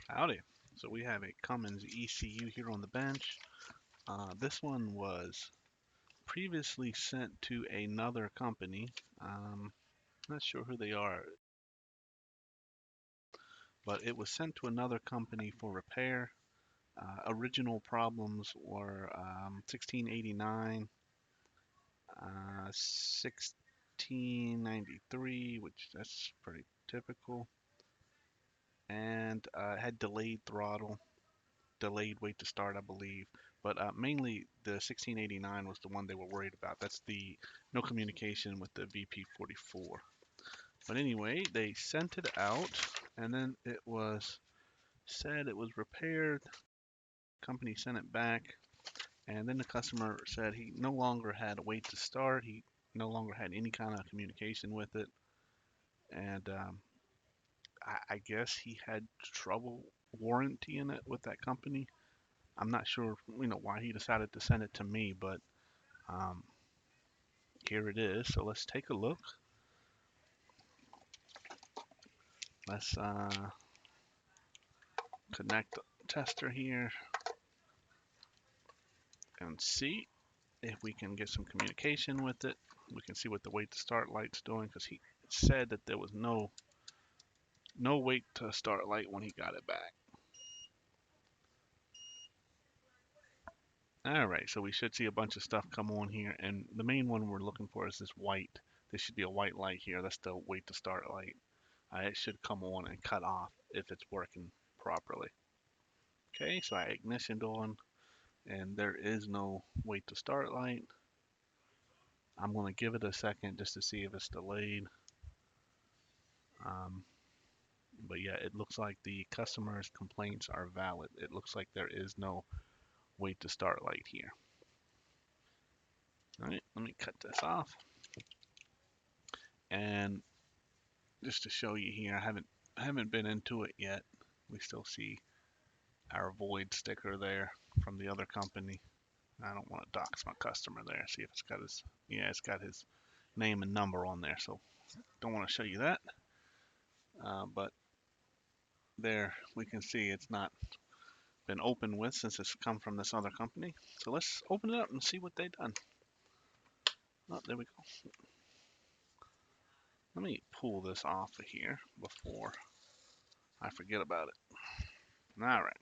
Howdy. So we have a Cummins ECU here on the bench. This one was previously sent to another company. Not sure who they are, but it was sent to another company for repair. Original problems were 1689, 1693, which that's pretty typical, and had delayed throttle. Delayed wait to start, I believe. But mainly the 1689 was the one they were worried about. That's the no communication with the VP44. But anyway, they sent it out, and then it was said it was repaired. Company sent it back, and then the customer said he no longer had a wait to start. He no longer had any kind of communication with it, and I guess he had trouble warrantying it with that company. I'm not sure, why he decided to send it to me, but um, here it is. So let's take a look. Let's connect the tester here and see if we can get some communication with it. We can see what the wait to start light's doing because he said that there was no wait to start light when he got it back. All right, so we should see a bunch of stuff come on here, and the main one we're looking for is this white. There should be a white light here. That's the wait to start light. It should come on and cut off if it's working properly. Okay, so I ignitioned on, and there is no wait to start light. I'm going to give it a second just to see if it's delayed. Um, but yeah, it looks like the customer's complaints are valid. It looks like there is no wait to start light here. All right, let me cut this off. And just to show you here, I haven't been into it yet. We still see our void sticker there from the other company. I don't want to dox my customer there. See if it's got his, yeah, it's got his name and number on there. So don't want to show you that. But there we can see it's not been opened with since it's come from this other company. So let's open it up and see what they done. Oh, there we go. Let me pull this off of here before I forget about it. All right.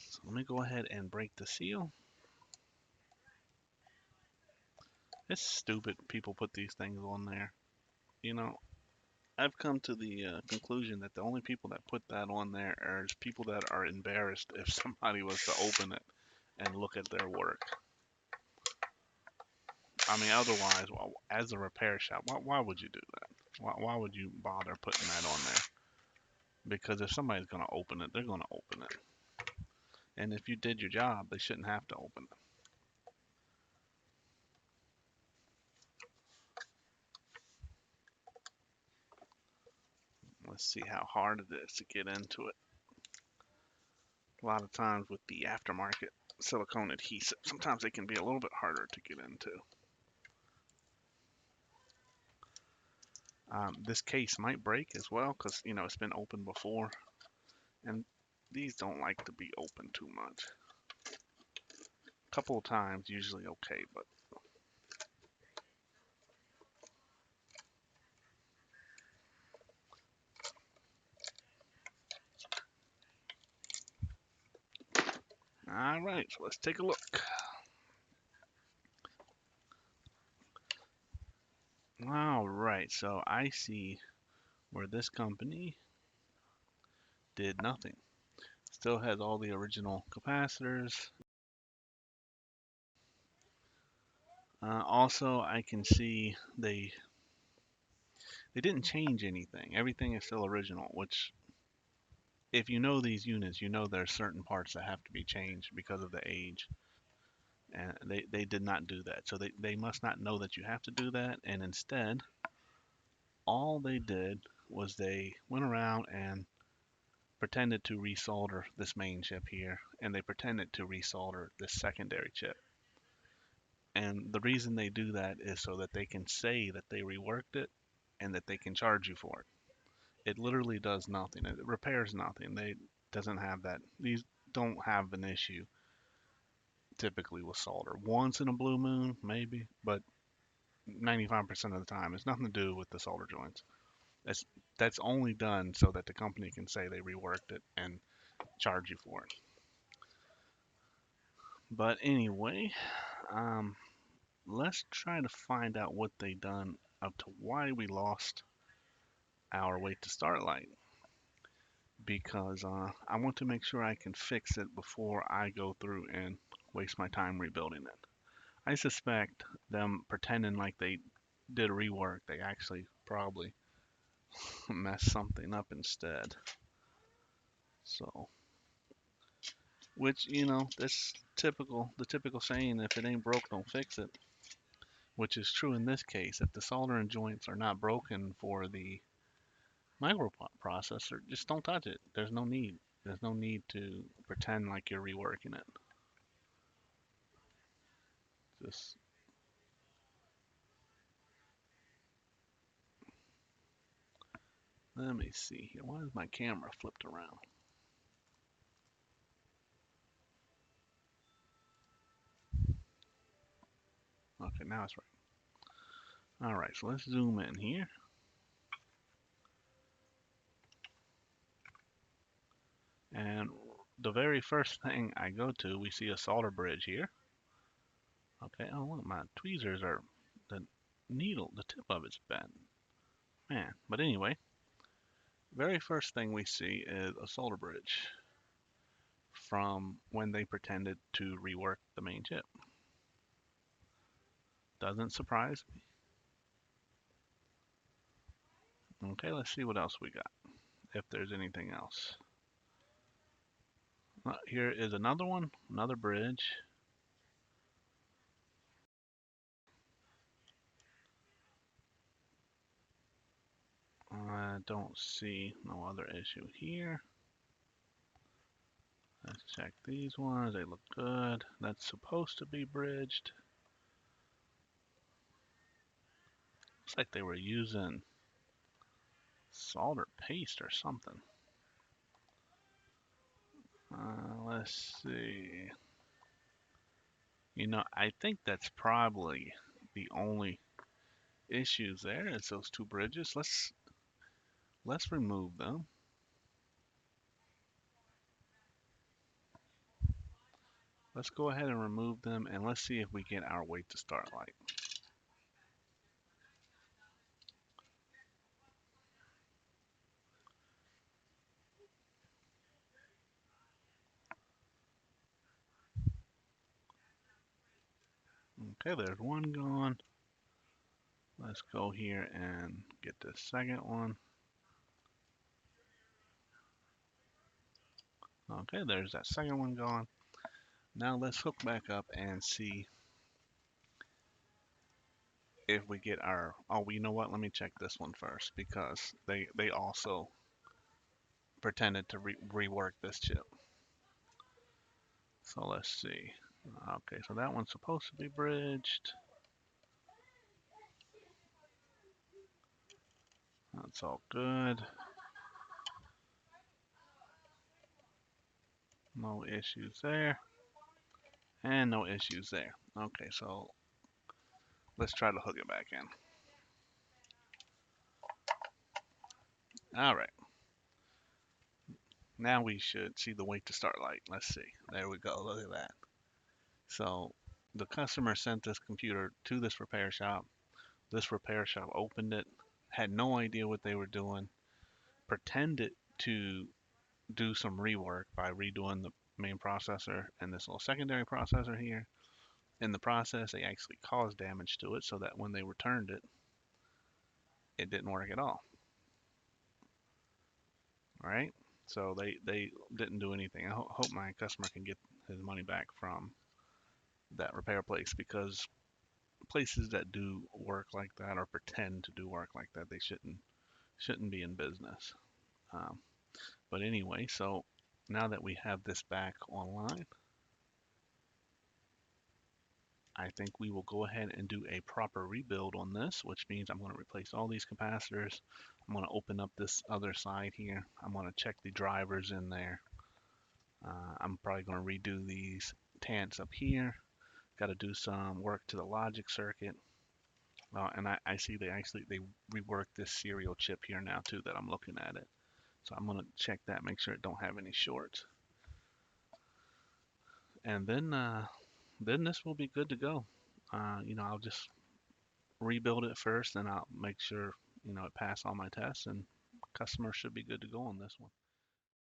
So let me go ahead and break the seal. It's stupid people put these things on there. You know, I've come to the conclusion that the only people that put that on there are people that are embarrassed if somebody was to open it and look at their work. I mean, otherwise, well, as a repair shop, why would you do that? Why would you bother putting that on there? Because if somebody's going to open it, they're going to open it. And if you did your job, they shouldn't have to open it. Let's see how hard it is to get into it. A lot of times with the aftermarket silicone adhesive, sometimes they can be a little bit harder to get into. This case might break as well because, it's been opened before. And these don't like to be open too much. A couple of times, usually okay, but all right, so let's take a look. All right, so I see where this company did nothing. Still has all the original capacitors. Also, I can see they didn't change anything. Everything is still original, which if you know these units, you know there's certain parts that have to be changed because of the age. And they did not do that. So they must not know that you have to do that. And instead, all they did was they went around and pretended to resolder this main chip here, and they pretended to resolder this secondary chip. And the reason they do that is so that they can say that they reworked it and that they can charge you for it. It literally does nothing. It repairs nothing. They doesn't have that. These don't have an issue typically with solder. Once in a blue moon, maybe, but 95% of the time, it's nothing to do with the solder joints. That's that's only done so that the company can say they reworked it and charge you for it. But anyway, um, let's try to find out what they done up to why we lost our wait to start light, because I want to make sure I can fix it before I go through and waste my time rebuilding it. I suspect them pretending like they did a rework, they actually probably messed something up instead. So, which, that's typical, the typical saying, if it ain't broke, don't fix it, which is true in this case. If the soldering joints are not broken for the microprocessor, just don't touch it. There's no need. There's no need to pretend like you're reworking it. Just let me see here. Why is my camera flipped around? Okay, now it's right. All right, so let's zoom in here. And the very first thing I go to, we see a solder bridge here. Okay, oh look, my tweezers are, the needle, the tip of it's bent. Man, but anyway, very first thing we see is a solder bridge from when they pretended to rework the main chip. Doesn't surprise me. Okay, let's see what else we got, if there's anything else. Here is another one, another bridge. I don't see no other issue here. Let's check these ones. They look good. That's supposed to be bridged. Looks like they were using solder paste or something. Let's see. I think that's probably the only issues there is those two bridges. Let's remove them. Let's go ahead and remove them, and let's see if we get our wait to start light. Okay, there's one gone. Let's go here and get the second one. Okay, there's that second one gone. Now let's hook back up and see if we get our, oh, you know what? Let me check this one first, because they also pretended to rework this chip. So let's see. Okay, so that one's supposed to be bridged. That's all good. No issues there. And no issues there. Okay, so let's try to hook it back in. All right. Now we should see the wait to start light. Let's see. There we go. Look at that. So the customer sent this computer to this repair shop. This repair shop opened it, had no idea what they were doing, pretended to do some rework by redoing the main processor and this little secondary processor here. In the process, they actually caused damage to it so that when they returned it, it didn't work at all. Right? So they didn't do anything. I hope my customer can get his money back from that repair place, because places that do work like that or pretend to do work like that, they shouldn't be in business. Um, but anyway, so now that we have this back online, I think we will go ahead and do a proper rebuild on this, which means I'm going to replace all these capacitors. I'm going to open up this other side here. I'm going to check the drivers in there. I'm probably going to redo these tanks up here. Got to do some work to the logic circuit. And I see they reworked this serial chip here now too that I'm looking at it. So I'm going to check that, make sure it don't have any shorts. And then this will be good to go. I'll just rebuild it first, and I'll make sure it pass all my tests, and customer should be good to go on this one.